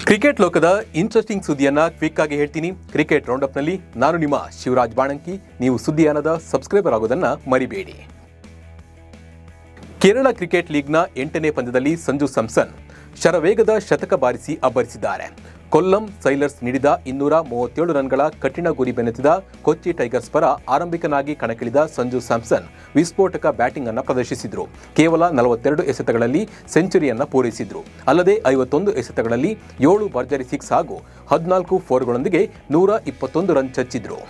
Cricket ಲೋಕದ interesting ಸುದ್ದಿಯನ್ನ quick ಆಗಿ ಹೇಳ್ತೀನಿ. ಕ್ರಿಕೆಟ್ ರೌಂಡ್ ಅಪ್ ನಲ್ಲಿ ನಾನು ನಿಮ್ಮ ಶಿವರಾಜ್ ಬಾಣಂಕಿ. ನೀವು ಸುದ್ದಿಯಾನದ ಸಬ್ಸ್ಕ್ರೈಬರ್ ಆಗೋದನ್ನ ಮರಿಬೇಡಿ. ಕೇರಳ ಕ್ರಿಕೆಟ್ ಲೀಗ್ನ 8ನೇ ಪಂದ್ಯದಲ್ಲಿ ಸಂಜು ಸ್ಯಾಮ್ಸನ್ ಶರವೇಗದ ಶತಕ ಬಾರಿಸಿ ಅಬ್ಬರಿಸಿದ್ದಾರೆ. ಕೊಲ್ಲಂ ಸೈಲರ್ಸ್ ನೀಡಿದ 237 ರನ್ಗಳ ಕಠಿಣ ಗುರಿ ಬೆನ್ನತ್ತಿದ ಕೊಚ್ಚಿ ಟೈಗರ್ಸ್ ಪರ ಆರಂಭಿಕನಾಗಿ ಕಣಕ್ಕಿಳಿದ ಸಂಜು ಸ್ಯಾಮ್ಸನ್ ವಿಸ್ಫೋಟಕ ಬ್ಯಾಟಿಂಗ್ ಅನ್ನು ಪ್ರದರ್ಶಿಸಿದರು. ಕೇವಲ 42 ಎಸೆತಗಳಲ್ಲಿ ಸೆಂಚುರಿಯನ್ನ ಪೂರೈಸಿದ್ರು. ಅಲ್ಲದೆ 51 ಎಸೆತಗಳಲ್ಲಿ 7 ಭರ್ಜರಿ ಸಿಕ್ಸ್ ಹಾಗೂ 14 ಫೋರ್ಗಳೊಂದಿಗೆ 121 ರನ್ ಚಚ್ಚಿದ್ರು.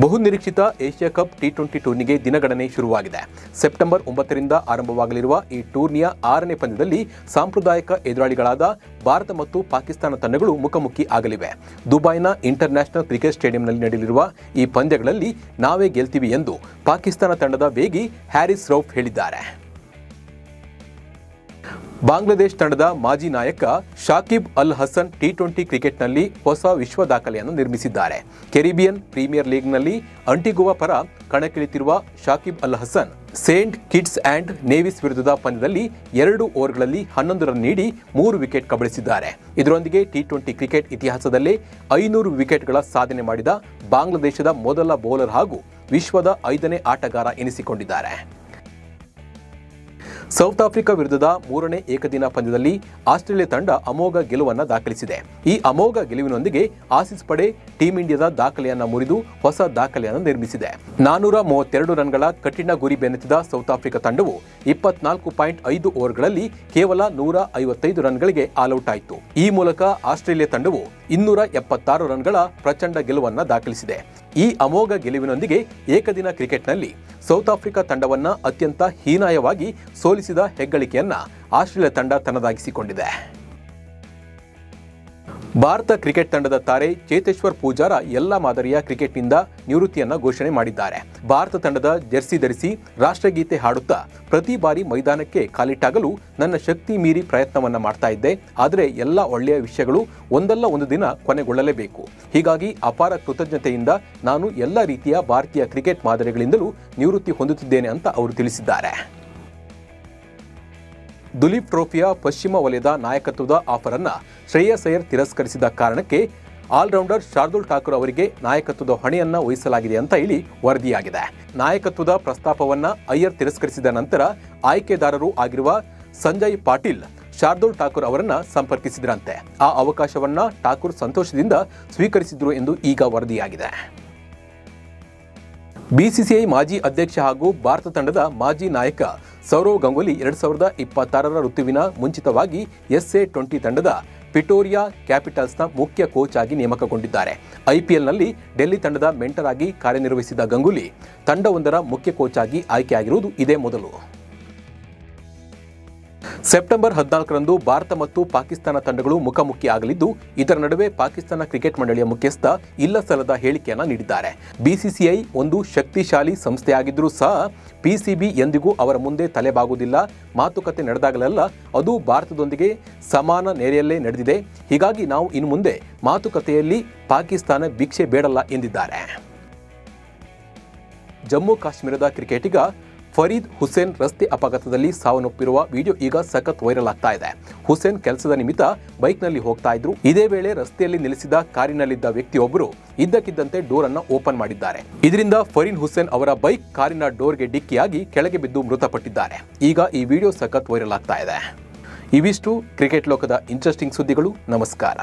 ಬಹುನಿರೀಕ್ಷಿತ ಏಷ್ಯಾ ಕಪ್ ಟಿ20 ಟೂರ್ನಿಗೆ ದಿನಗಣನೆ ಶುರುವಾಗಿದೆ. ಸೆಪ್ಟೆಂಬರ್ 9ರಿಂದ ಆರಂಭವಾಗಲಿರುವ ಈ ಟೂರ್ನಿಯ 6ನೇ ಪಂದ್ಯದಲ್ಲಿ ಸಾಂಪ್ರದಾಯಿಕ ಎದುರಾಳಿಗಳಾದ ಭಾರತ ಮತ್ತು ಪಾಕಿಸ್ತಾನ ತಂಡಗಳು ಮುಖಾಮುಖಿ ಆಗಲಿವೆ. ದುಬೈನ ಇಂಟರ್ನ್ಯಾಷನಲ್ ಕ್ರಿಕೆಟ್ ಸ್ಟೇಡಿಯಂನಲ್ಲಿ ನಡೆಯಲಿರುವ ಈ ಪಂದ್ಯಗಳಲ್ಲಿ ನಾವೇ ಗೆಲ್ತೀವಿ ಎಂದು ಪಾಕಿಸ್ತಾನ ತಂಡದ ವೇಗಿ ಹ್ಯಾರಿಸ್ ರೌಫ್ ಹೇಳಿದ್ದಾರೆ. ಬಾಂಗ್ಲಾದೇಶ ತಂಡದ ಮಾಜಿ ನಾಯಕ ಶಾಕಿಬ್ ಅಲ್ ಹಸನ್ ಟಿ20 ಕ್ರಿಕೆಟ್ನಲ್ಲಿ ಹೊಸ ವಿಶ್ವ ದಾಖಲೆಯನ್ನು ನಿರ್ಮಿಸಿದ್ದಾರೆ. ಕೆರಿಬಿಯನ್ ಪ್ರೀಮಿಯರ್ ಲೀಗ್ನಲ್ಲಿ ಅಂಟಿಗುವಾ ಪರ ಕಣಕ್ಕಿಳಿತಿರುವ ಶಾಕಿಬ್ ಅಲ್ ಹಸನ್ ಸೇಂಟ್ ಕಿಟ್ಸ್ ಅಂಡ್ ನೇವಿಸ್ ವಿರುದ್ಧದ ಪಂದ್ಯದಲ್ಲಿ 2 ಓವರ್ಗಳಲ್ಲಿ 11 ರನ್ ನೀಡಿ 3 ವಿಕೆಟ್ ಕಬಳಿಸಿದ್ದಾರೆ. ಇದರೊಂದಿಗೆ ಟಿ20 ಕ್ರಿಕೆಟ್ ಇತಿಹಾಸದಲ್ಲೇ 500 ವಿಕೆಟ್ಗಳ ಸಾಧನೆ ಮಾಡಿದ ಬಾಂಗ್ಲಾದೇಶದ ಮೊದಲ ಬೌಲರ್ ಹಾಗೂ ವಿಶ್ವದ 5ನೇ ಆಟಗಾರ ಎನಿಸಿಕೊಂಡಿದ್ದಾರೆ. ಸೌತ್ ಆಫ್ರಿಕಾ ವಿರುದ್ಧದ 3ನೇ ಏಕದಿನ ಪಂದ್ಯದಲ್ಲಿ ಆಸ್ಟ್ರೇಲಿಯಾ ತಂಡ ಅಮೋಘ ಗೆಲುವನ್ನು ದಾಖಲಿಸಿದೆ. ಈ ಅಮೋಘ ಗೆಲುವಿನೊಂದಿಗೆ ಆಸೀಸ್ ಪಡೆ ಟೀಂ ಇಂಡಿಯಾದ ದಾಖಲೆಯನ್ನು ಮುರಿದು ಹೊಸ ದಾಖಲೆಯನ್ನು ನಿರ್ಮಿಸಿದೆ. 432 ರನ್ಗಳ ಕಠಿಣ ಗುರಿ ಬೆನ್ನತ್ತಿದ ಸೌತ್ ಆಫ್ರಿಕಾ ತಂಡವು 24.5 ಓವರ್ಗಳಲ್ಲಿ ಕೇವಲ 155 ರನ್ಗಳಿಗೆ ಆಲ್ಔಟ್ ಆಯಿತು. ಈ ಮೂಲಕ ಆಸ್ಟ್ರೇಲಿಯಾ ತಂಡವು 276 ರನ್ಗಳ ಪ್ರಚಂಡ ಗೆಲುವನ್ನು ದಾಖಲಿಸಿದೆ. ಈ ಅಮೋಘ ಗೆಲುವಿನೊಂದಿಗೆ ಏಕದಿನ ಕ್ರಿಕೆಟ್ನಲ್ಲಿ ಸೌತ್ ಆಫ್ರಿಕಾ ತಂಡವನ್ನ ಅತ್ಯಂತ ಹೀನಾಯವಾಗಿ ಸೋಲಿಸಿದ ಹೆಗ್ಗಳಿಕೆಯನ್ನ ಆಸ್ಟ್ರೇಲಿಯಾ ತಂಡ ತನ್ನದಾಗಿಸಿಕೊಂಡಿದೆ. ಭಾರತ ಕ್ರಿಕೆಟ್ ತಂಡದ ತಾರೆ ಚೇತೇಶ್ವರ್ ಪೂಜಾರ ಎಲ್ಲ ಮಾದರಿಯ ಕ್ರಿಕೆಟ್ನಿಂದ ನಿವೃತ್ತಿಯನ್ನ ಘೋಷಣೆ ಮಾಡಿದ್ದಾರೆ. ಭಾರತ ತಂಡದ ಜೆರ್ಸಿ ಧರಿಸಿ ರಾಷ್ಟ್ರಗೀತೆ ಹಾಡುತ್ತಾ ಪ್ರತಿ ಬಾರಿ ಮೈದಾನಕ್ಕೆ ಕಾಲಿಟ್ಟಾಗಲೂ ನನ್ನ ಶಕ್ತಿ ಮೀರಿ ಪ್ರಯತ್ನವನ್ನ ಮಾಡ್ತಾ ಇದ್ದೆ. ಆದರೆ ಎಲ್ಲ ಒಳ್ಳೆಯ ವಿಷಯಗಳು ಒಂದಲ್ಲ ಒಂದು ದಿನ ಕೊನೆಗೊಳ್ಳಲೇಬೇಕು. ಹೀಗಾಗಿ ಅಪಾರ ಕೃತಜ್ಞತೆಯಿಂದ ನಾನು ಎಲ್ಲ ರೀತಿಯ ಭಾರತೀಯ ಕ್ರಿಕೆಟ್ ಮಾದರಿಗಳಿಂದಲೂ ನಿವೃತ್ತಿ ಹೊಂದುತ್ತಿದ್ದೇನೆ ಅಂತ ಅವರು ತಿಳಿಸಿದ್ದಾರೆ. ದುಲೀಪ್ ಟ್ರೋಫಿಯ ಪಶ್ಚಿಮ ವಲಯದ ನಾಯಕತ್ವದ ಆಫರ್ ಅನ್ನು ಶ್ರೇಯಸ್ ಅಯ್ಯರ್ ತಿರಸ್ಕರಿಸಿದ ಕಾರಣಕ್ಕೆ ಆಲ್ರೌಂಡರ್ ಶಾರ್ದೂಲ್ ಠಾಕೂರ್ ಅವರಿಗೆ ನಾಯಕತ್ವದ ಹೊಣೆಯನ್ನ ವಹಿಸಲಾಗಿದೆ ಅಂತ ಹೇಳಿ ವರದಿಯಾಗಿದೆ. ನಾಯಕತ್ವದ ಪ್ರಸ್ತಾಪವನ್ನ ಅಯ್ಯರ್ ತಿರಸ್ಕರಿಸಿದ ನಂತರ ಆಯ್ಕೆದಾರರು ಆಗಿರುವ ಸಂಜಯ್ ಪಾಟೀಲ್ ಶಾರ್ದೂಲ್ ಠಾಕೂರ್ ಅವರನ್ನ ಸಂಪರ್ಕಿಸಿದ್ರಂತೆ. ಆ ಅವಕಾಶವನ್ನ ಠಾಕೂರ್ ಸಂತೋಷದಿಂದ ಸ್ವೀಕರಿಸಿದ್ರು ಎಂದು ಈಗ ವರದಿಯಾಗಿದೆ. ಬಿಸಿಸಿಐ ಮಾಜಿ ಅಧ್ಯಕ್ಷ ಹಾಗೂ ಭಾರತ ತಂಡದ ಮಾಜಿ ನಾಯಕ ಸೌರವ್ ಗಂಗೂಲಿ 2026ರ ಋತುವಿನ ಮುಂಚಿತವಾಗಿ SA-20 ತಂಡದ ಪಿಟೋರಿಯಾ ಕ್ಯಾಪಿಟಲ್ಸ್ನ ಮುಖ್ಯ ಕೋಚ್ ಆಗಿ ನೇಮಕಗೊಂಡಿದ್ದಾರೆ. IPLನಲ್ಲಿ ಡೆಲ್ಲಿ ತಂಡದ ಮೆಂಟರ್ ಆಗಿ ಕಾರ್ಯನಿರ್ವಹಿಸಿದ ಗಂಗೂಲಿ ತಂಡವೊಂದರ ಮುಖ್ಯ ಕೋಚ್ ಆಗಿ ಆಯ್ಕೆಯಾಗಿರುವುದು ಇದೇ ಮೊದಲು. ಸೆಪ್ಟೆಂಬರ್ 14ರಂದು ಭಾರತ ಮತ್ತು ಪಾಕಿಸ್ತಾನ ತಂಡಗಳು ಮುಖಾಮುಖಿ ಆಗಲಿದ್ದು, ಇದರ ನಡುವೆ ಪಾಕಿಸ್ತಾನ ಕ್ರಿಕೆಟ್ ಮಂಡಳಿಯ ಮುಖ್ಯಸ್ಥ ಇಲ್ಲಸಲ್ಲದ ಹೇಳಿಕೆಯನ್ನು ನೀಡಿದ್ದಾರೆ. ಬಿಸಿಸಿಐ ಒಂದು ಶಕ್ತಿಶಾಲಿ ಸಂಸ್ಥೆಯಾಗಿದ್ದರೂ ಸಹ PCB ಎಂದಿಗೂ ಅವರ ಮುಂದೆ ತಲೆಬಾಗುವುದಿಲ್ಲ. ಮಾತುಕತೆ ನಡೆದಾಗಲೆಲ್ಲ ಅದು ಭಾರತದೊಂದಿಗೆ ಸಮಾನ ನೆರೆಯಲ್ಲೇ ನಡೆದಿದೆ. ಹೀಗಾಗಿ ನಾವು ಇನ್ನು ಮುಂದೆ ಮಾತುಕತೆಯಲ್ಲಿ ಪಾಕಿಸ್ತಾನ ಭಿಕ್ಷೆ ಬೇಡಲ್ಲ ಎಂದಿದ್ದಾರೆ. ಜಮ್ಮು ಕಾಶ್ಮೀರದ ಕ್ರಿಕೆಟಿಗ ಫರೀದ್ ಹುಸೇನ್ ರಸ್ತೆ ಅಪಘಾತದಲ್ಲಿ ಸಾವನ್ನಪ್ಪಿರುವ ವಿಡಿಯೋ ಈಗ ಸಖತ್ ವೈರಲ್ ಆಗ್ತಾ ಇದೆ. ಹುಸೇನ್ ಕೆಲಸದ ನಿಮಿತ್ತ ಬೈಕ್ನಲ್ಲಿ ಹೋಗ್ತಾ ಇದ್ರು. ಇದೇ ವೇಳೆ ರಸ್ತೆಯಲ್ಲಿ ನಿಲ್ಲಿಸಿದ ಕಾರಿನಲ್ಲಿದ್ದ ವ್ಯಕ್ತಿಯೊಬ್ಬರು ಇದ್ದಕ್ಕಿದ್ದಂತೆ ಡೋರ್ ಅನ್ನು ಓಪನ್ ಮಾಡಿದ್ದಾರೆ. ಇದರಿಂದ ಫರೀದ್ ಹುಸೇನ್ ಅವರ ಬೈಕ್ ಕಾರಿನ ಡೋರ್ಗೆ ಡಿಕ್ಕಿಯಾಗಿ ಕೆಳಗೆ ಬಿದ್ದು ಮೃತಪಟ್ಟಿದ್ದಾರೆ. ಈಗ ಈ ವಿಡಿಯೋ ಸಖತ್ ವೈರಲ್ ಆಗ್ತಾ ಇದೆ. ಇವಿಷ್ಟು ಕ್ರಿಕೆಟ್ ಲೋಕದ ಇಂಟ್ರೆಸ್ಟಿಂಗ್ ಸುದ್ದಿಗಳು. ನಮಸ್ಕಾರ.